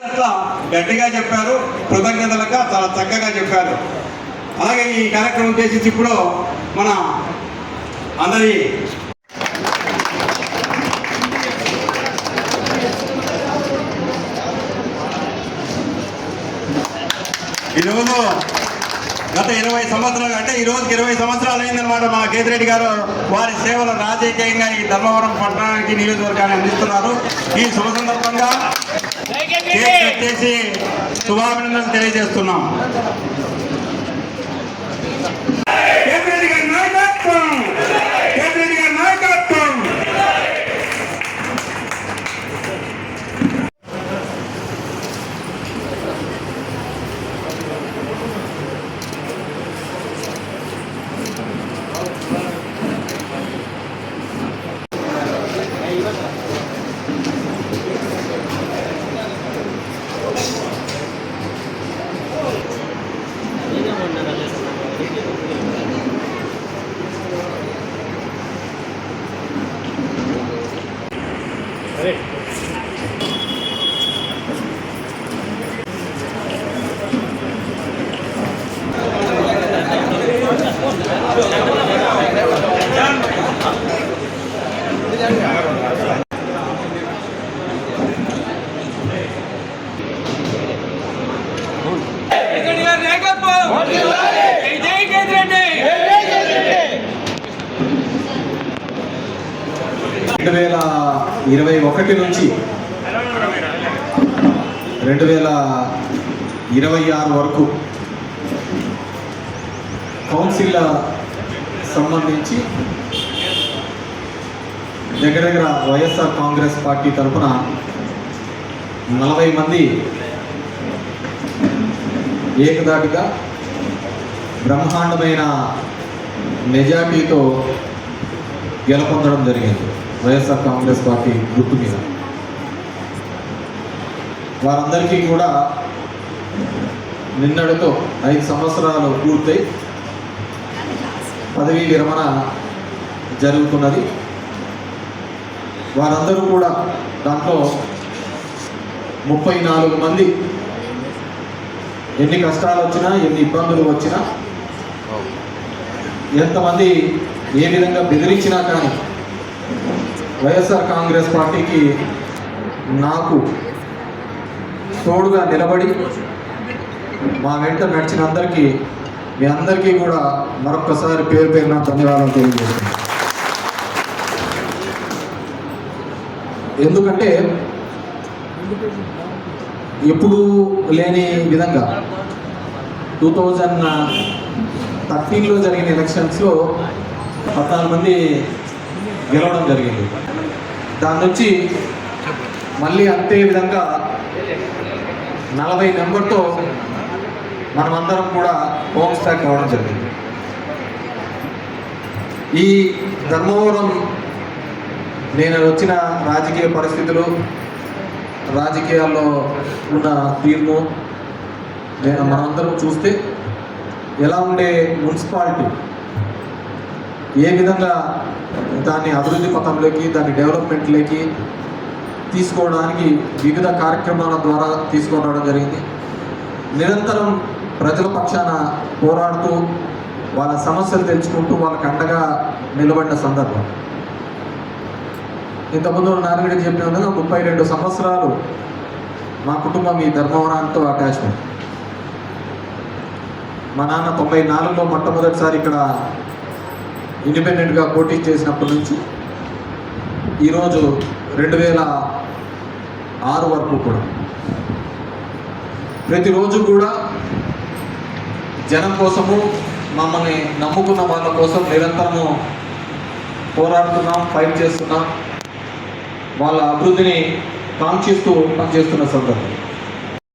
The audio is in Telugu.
అట్లా గట్టిగా చెప్పారు, కృతజ్ఞతలుగా చాలా చక్కగా చెప్పారు. అలాగే ఈ కార్యక్రమం చేసి ఇప్పుడు మన అందరి ఈరోజు గత 20 సంవత్సరాలు అంటే ఈ రోజుకి 20 సంవత్సరాలు అయిందనమాట. మా కేతిరెడ్డి గారు వారి సేవలు రాజకీయంగా ఈ ధర్మవరం పట్టణానికి నియోజకవర్గాన్ని అందిస్తున్నారు. ఈ శుభ సందర్భంగా కేక్ కట్ చేసి శుభాభినందనలు తెలియజేస్తున్నాం. కేతిరెడ్డి గారి నాయకత్వం, కేతిరెడ్డి గారి నాయకత్వం. నుంచి 2026 వరకు కౌన్సిల్ సంబంధించి దగ్గర వైఎస్ఆర్ కాంగ్రెస్ పార్టీ తరఫున 40 మంది ఏకదాటిగా బ్రహ్మాండమైన మెజార్టీతో గెలుపొందడం జరిగింది వైఎస్ఆర్ కాంగ్రెస్ పార్టీ గుర్తు మీద. వారందరికీ కూడా నిన్నటితో 5 సంవత్సరాలు పూర్తయి పదవీ విరమణ జరుగుతున్నది. వారందరూ కూడా దాంట్లో 34 మంది ఎన్ని కష్టాలు వచ్చినా, ఎన్ని ఇబ్బందులు వచ్చినా, ఎంతమంది ఏ విధంగా బెదిరించినా కానీ వైఎస్ఆర్ కాంగ్రెస్ పార్టీకి నాకు తోడుగా నిలబడి మా వెంట నడిచిన అందరికీ, మీ అందరికీ కూడా మరొక్కసారి పేరు పేరున ధన్యవాదాలు తెలియజేస్తున్నాను. ఎందుకంటే ఎప్పుడూ లేని విధంగా 2013లో జరిగిన ఎలక్షన్స్లో 14 మంది గెలవడం జరిగింది. దాని నుంచి మళ్ళీ అంతే విధంగా 40 నెంబర్తో మనమందరం కూడా హోమ్ స్టాక్ కావడం జరిగింది. ఈ ధర్మవరం నేను వచ్చిన రాజకీయ పరిస్థితులు, రాజకీయాల్లో ఉన్న తీర్పు మనమందరం చూస్తే ఎలా ఉండే మున్సిపాలిటీ, ఏ విధంగా దాన్ని అభివృద్ధి పథంలోకి, దాన్ని డెవలప్మెంట్లోకి తీసుకోవడానికి వివిధ కార్యక్రమాల ద్వారా తీసుకురావడం జరిగింది. నిరంతరం ప్రజల పక్షాన పోరాడుతూ వాళ్ళ సమస్యలు తెలుసుకుంటూ వాళ్ళకి అండగా నిలబడిన సందర్భం. ఇంతకుముందు నారాయణ చెప్పిన విధంగా 32 సంవత్సరాలు మా కుటుంబం ఈ ధర్మవరంతో అటాచ్మెంట్. మా నాన్న 94లో మొట్టమొదటిసారి ఇక్కడ ఇండిపెండెంట్గా పోటీ చేసినప్పటి నుంచి ఈరోజు 2006 వరకు కూడా ప్రతిరోజు కూడా జనం కోసము, మమ్మల్ని నమ్ముకున్న వాళ్ళ కోసం నిరంతరము పోరాడుతున్నాం, ఫైట్ చేస్తున్నాం, వాళ్ళ అభివృద్ధిని కాంక్షిస్తూ పనిచేస్తున్న సందర్భం.